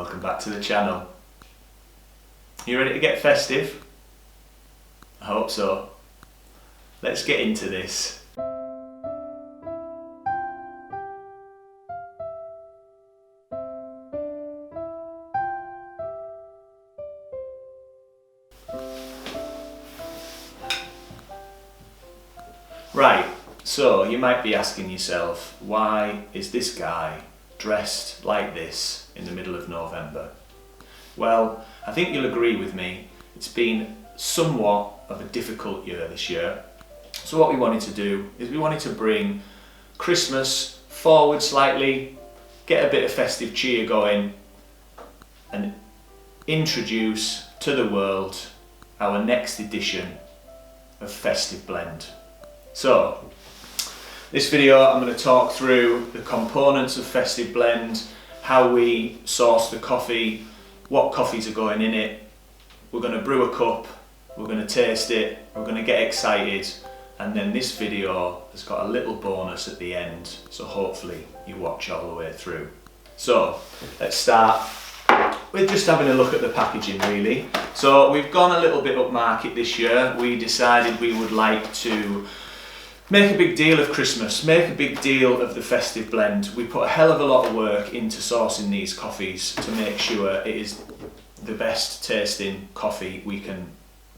welcome back to the channel. You ready to get festive? I hope so. Let's get into this. Right, so you might be asking yourself, why is this guy dressed like this in the middle of November? Well, I think you'll agree with me, it's been somewhat of a difficult year this year. So what we wanted to do is we wanted to bring Christmas forward slightly, get a bit of festive cheer going, and introduce to the world our next edition of Festive Blend. So, this video I'm going to talk through the components of Festive Blend, how we source the coffee, what coffees are going in it. We're going to brew a cup, we're going to taste it, we're going to get excited, and then this video has got a little bonus at the end, so hopefully you watch all the way through. So, let's start with just having a look at the packaging really. So we've gone a little bit upmarket this year. We decided we would like to make a big deal of Christmas, make a big deal of the Festive Blend. We put a hell of a lot of work into sourcing these coffees to make sure it is the best tasting coffee we can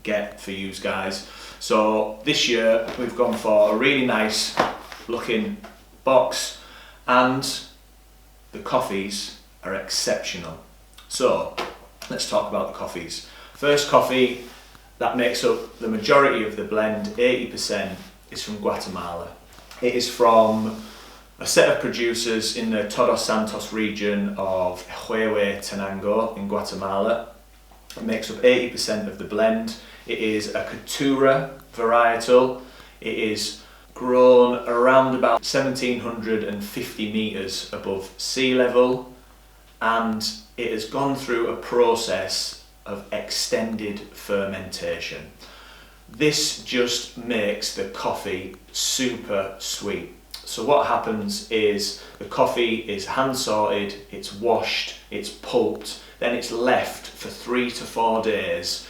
get for you guys. So this year we've gone for a really nice looking box, and the coffees are exceptional. So let's talk about the coffees. First coffee that makes up the majority of the blend, 80%, is from Guatemala. It is from a set of producers in the Todos Santos region of Tenango in Guatemala. It makes up 80% of the blend. It is a Caturra varietal. It is grown around about 1750 meters above sea level, and it has gone through a process of extended fermentation. This just makes the coffee super sweet. So what happens is the coffee is hand sorted, it's washed, it's pulped, then it's left for 3 to 4 days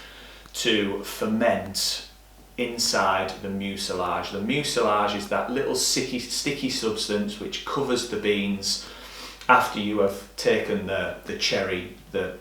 to ferment inside the mucilage. The mucilage is that little sticky substance which covers the beans after you have taken the cherry, the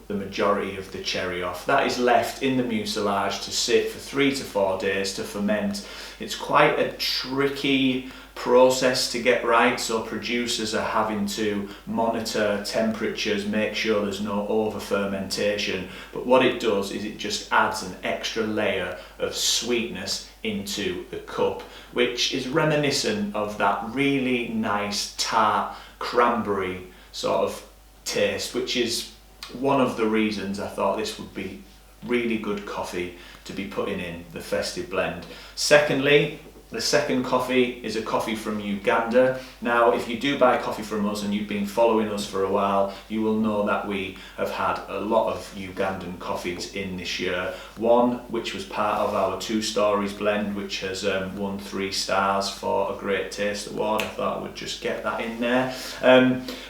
majority of the cherry off. That is left in the mucilage to sit for 3 to 4 days to ferment. It's quite a tricky process to get right, so producers are having to monitor temperatures, make sure there's no over fermentation, but what it does is it just adds an extra layer of sweetness into the cup, which is reminiscent of that really nice tart cranberry sort of taste, which is one of the reasons I thought this would be really good coffee to be putting in the Festive Blend. Secondly, the second coffee is a coffee from Uganda. Now, if you do buy coffee from us and you've been following us for a while, you will know that we have had a lot of Ugandan coffees in this year. One, which was part of our 2 Stories blend, which has won 3 stars for a Great Taste Award. I thought I would just get that in there.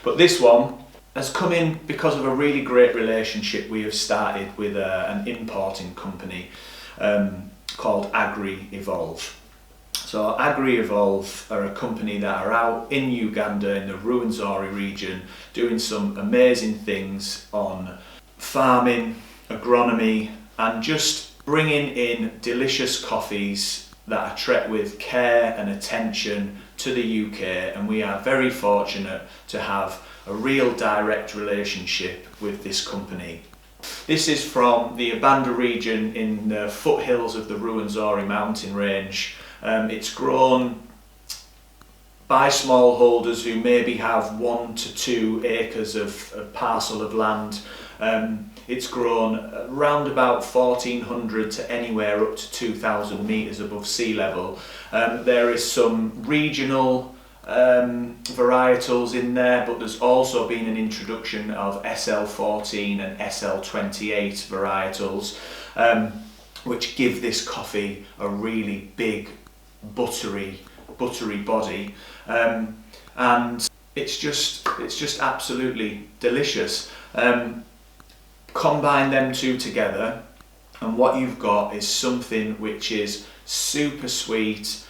But this one has come in because of a really great relationship we have started with an importing company called Agri-Evolve. So Agri-Evolve are a company that are out in Uganda in the Ruwenzori region doing some amazing things on farming, agronomy, and just bringing in delicious coffees that are treated with care and attention to the UK, and we are very fortunate to have a real direct relationship with this company. This is from the Uganda region in the foothills of the Ruwenzori mountain range. It's grown by smallholders who maybe have 1 to 2 acres of a parcel of land. It's grown around about 1400 to anywhere up to 2000 meters above sea level. There is some regional varietals in there, but there's also been an introduction of SL14 and SL28 varietals, which give this coffee a really big buttery body, and it's just absolutely delicious. Combine them two together and what you've got is something which is super sweet,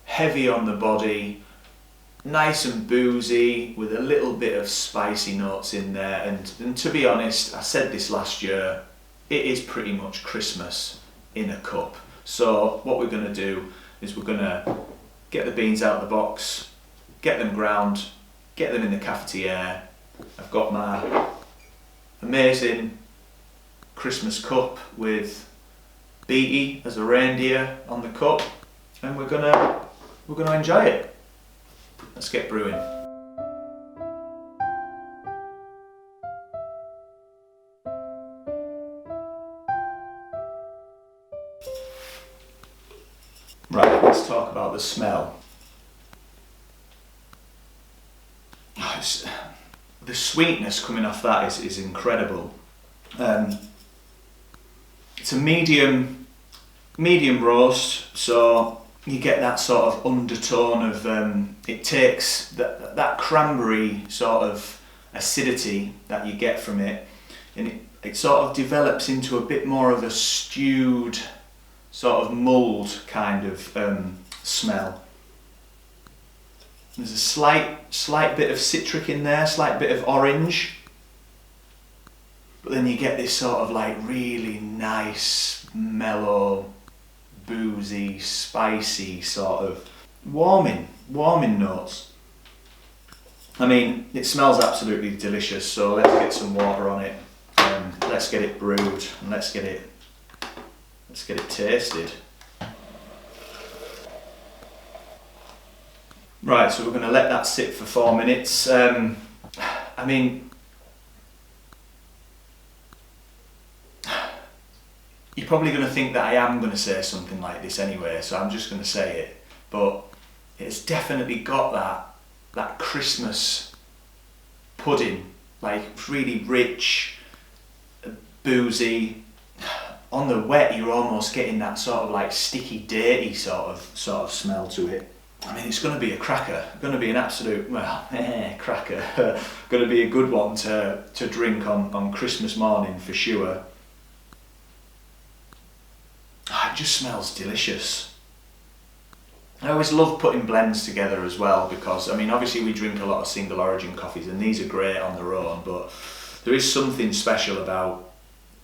heavy on the body, nice and boozy with a little bit of spicy notes in there, and to be honest, I said this last year, it is pretty much Christmas in a cup. So what we're going to do is we're going to get the beans out of the box, get them ground, get them in the cafetiere. I've got my amazing Christmas cup with Beatty as a reindeer on the cup, and we're gonna enjoy it. Let's get brewing. Right, let's talk about the smell. The sweetness coming off that is incredible. It's a medium roast, so you get that sort of undertone of it takes that cranberry sort of acidity that you get from it, and it sort of develops into a bit more of a stewed sort of mulled kind of smell. There's a slight bit of citric in there, slight bit of orange, but then you get this sort of like really nice, mellow, boozy, spicy sort of warming notes. I mean, it smells absolutely delicious, so let's get some water on it, let's get it brewed, and let's get it tasted. Right, so we're going to let that sit for 4 minutes. I mean, you're probably going to think that I am going to say something like this anyway, so I'm just going to say it. But it's definitely got that Christmas pudding, like really rich, boozy. On the wet, you're almost getting that sort of like sticky, dirty sort of smell to it. I mean, it's going to be a cracker. Going to be an absolute cracker. Going to be a good one to drink on Christmas morning for sure. It just smells delicious. I always love putting blends together as well, because I mean, obviously we drink a lot of single origin coffees and these are great on their own, but there is something special about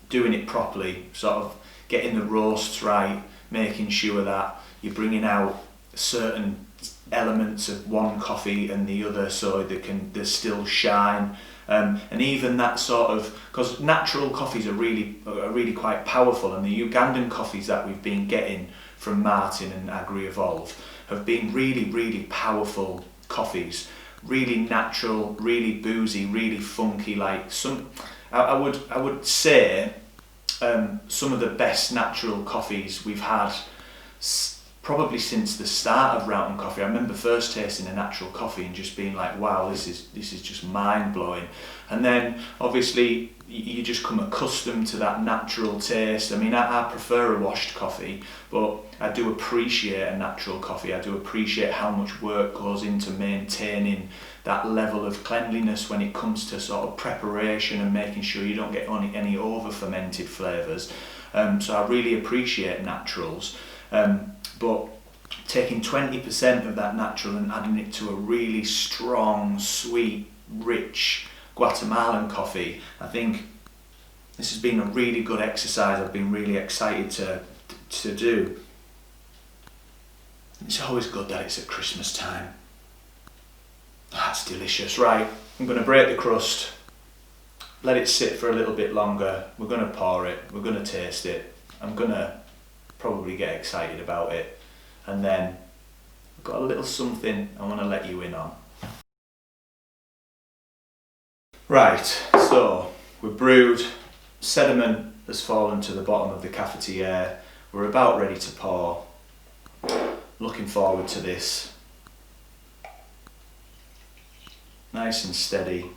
doing it properly, sort of getting the roasts right, making sure that you're bringing out certain elements of one coffee and the other so they still shine, and even that sort of, because natural coffees are really quite powerful, and the Ugandan coffees that we've been getting from Martin and Agri Evolve have been really powerful coffees, really natural, really boozy, really funky. Like I would say some of the best natural coffees we've had probably since the start of Routen Coffee. I remember first tasting a natural coffee and just being like, wow, this is just mind blowing. And then obviously you just come accustomed to that natural taste. I mean, I prefer a washed coffee, but I do appreciate a natural coffee. I do appreciate how much work goes into maintaining that level of cleanliness when it comes to sort of preparation and making sure you don't get any over fermented flavours. So I really appreciate naturals. But taking 20% of that natural and adding it to a really strong, sweet, rich Guatemalan coffee, I think this has been a really good exercise. I've been really excited to do. It's always good that it's at Christmas time. That's delicious. Right, I'm going to break the crust, let it sit for a little bit longer. We're going to pour it, we're going to taste it. I'm going to probably get excited about it, and then I've got a little something I want to let you in on. Right, so we're brewed, sediment has fallen to the bottom of the cafetiere, we're about ready to pour. Looking forward to this. Nice and steady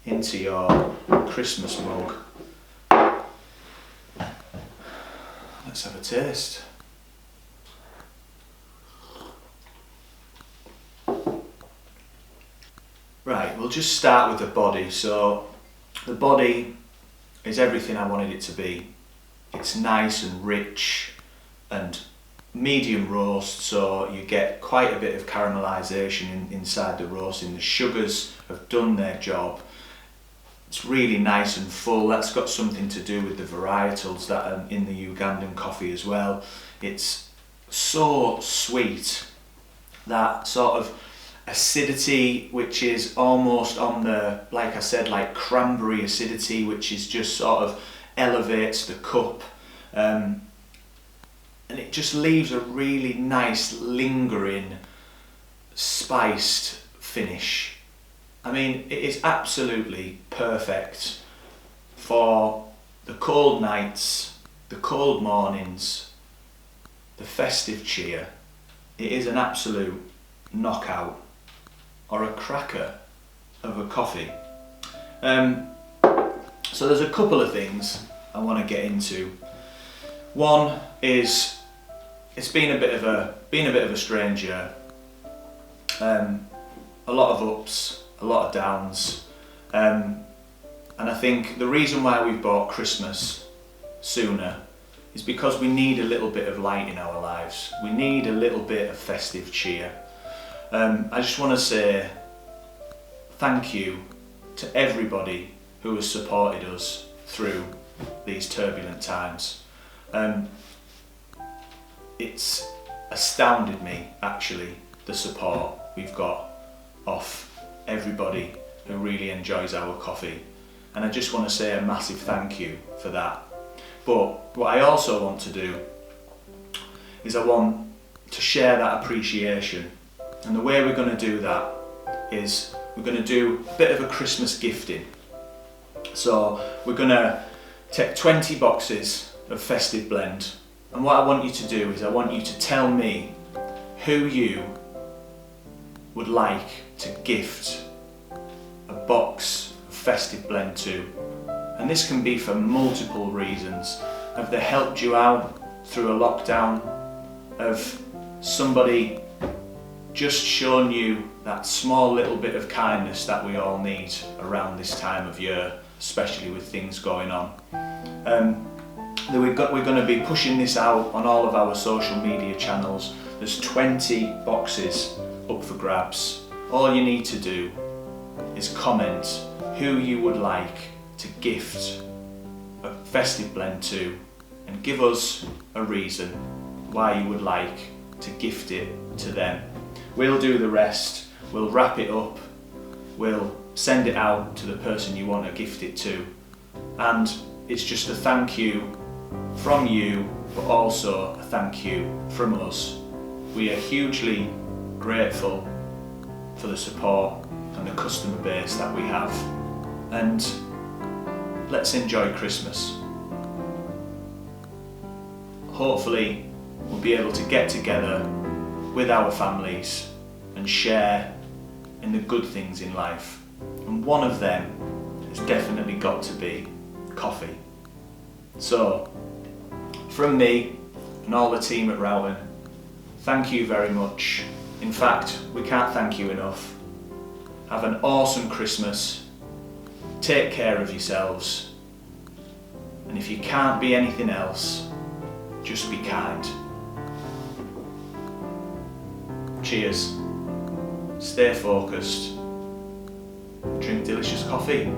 into your Christmas mug. Let's have a taste. Right, we'll just start with the body. So the body is everything I wanted it to be. It's nice and rich and medium roast, so you get quite a bit of caramelisation inside the roasting. The sugars have done their job. It's really nice and full. That's got something to do with the varietals that are in the Ugandan coffee as well. It's so sweet, that sort of acidity which is almost on the, like I said, like cranberry acidity, which is just sort of elevates the cup, and it just leaves a really nice lingering spiced finish. I mean, it is absolutely perfect for the cold nights, the cold mornings, the festive cheer. It is an absolute knockout, or a cracker of a coffee. So there's a couple of things I want to get into. One is, it's been a bit of a strange year. A lot of ups, a lot of downs, and I think the reason why we've bought Christmas sooner is because we need a little bit of light in our lives. We need a little bit of festive cheer. I just want to say thank you to everybody who has supported us through these turbulent times. It's astounded me, actually, the support we've got off everybody who really enjoys our coffee, and I just want to say a massive thank you for that. But what I also want to do is I want to share that appreciation, and the way we're going to do that is we're going to do a bit of a Christmas gifting. So we're going to take 20 boxes of Festive Blend, and what I want you to do is I want you to tell me who you would like to gift a box of Festive Blend to. And this can be for multiple reasons. Have they helped you out through a lockdown? Have somebody just shown you that small little bit of kindness that we all need around this time of year, especially with things going on? We're going to be pushing this out on all of our social media channels. There's 20 boxes up for grabs. All you need to do is comment who you would like to gift a Festive Blend to, and give us a reason why you would like to gift it to them. We'll do the rest. We'll wrap it up. We'll send it out to the person you want to gift it to, and it's just a thank you from you, but also a thank you from us. We are hugely grateful for the support and the customer base that we have, and let's enjoy Christmas. Hopefully we'll be able to get together with our families and share in the good things in life, and one of them has definitely got to be coffee. So from me and all the team at Rowton, thank you very much. In fact, we can't thank you enough. Have an awesome Christmas. Take care of yourselves. And if you can't be anything else, just be kind. Cheers. Stay focused. Drink delicious coffee.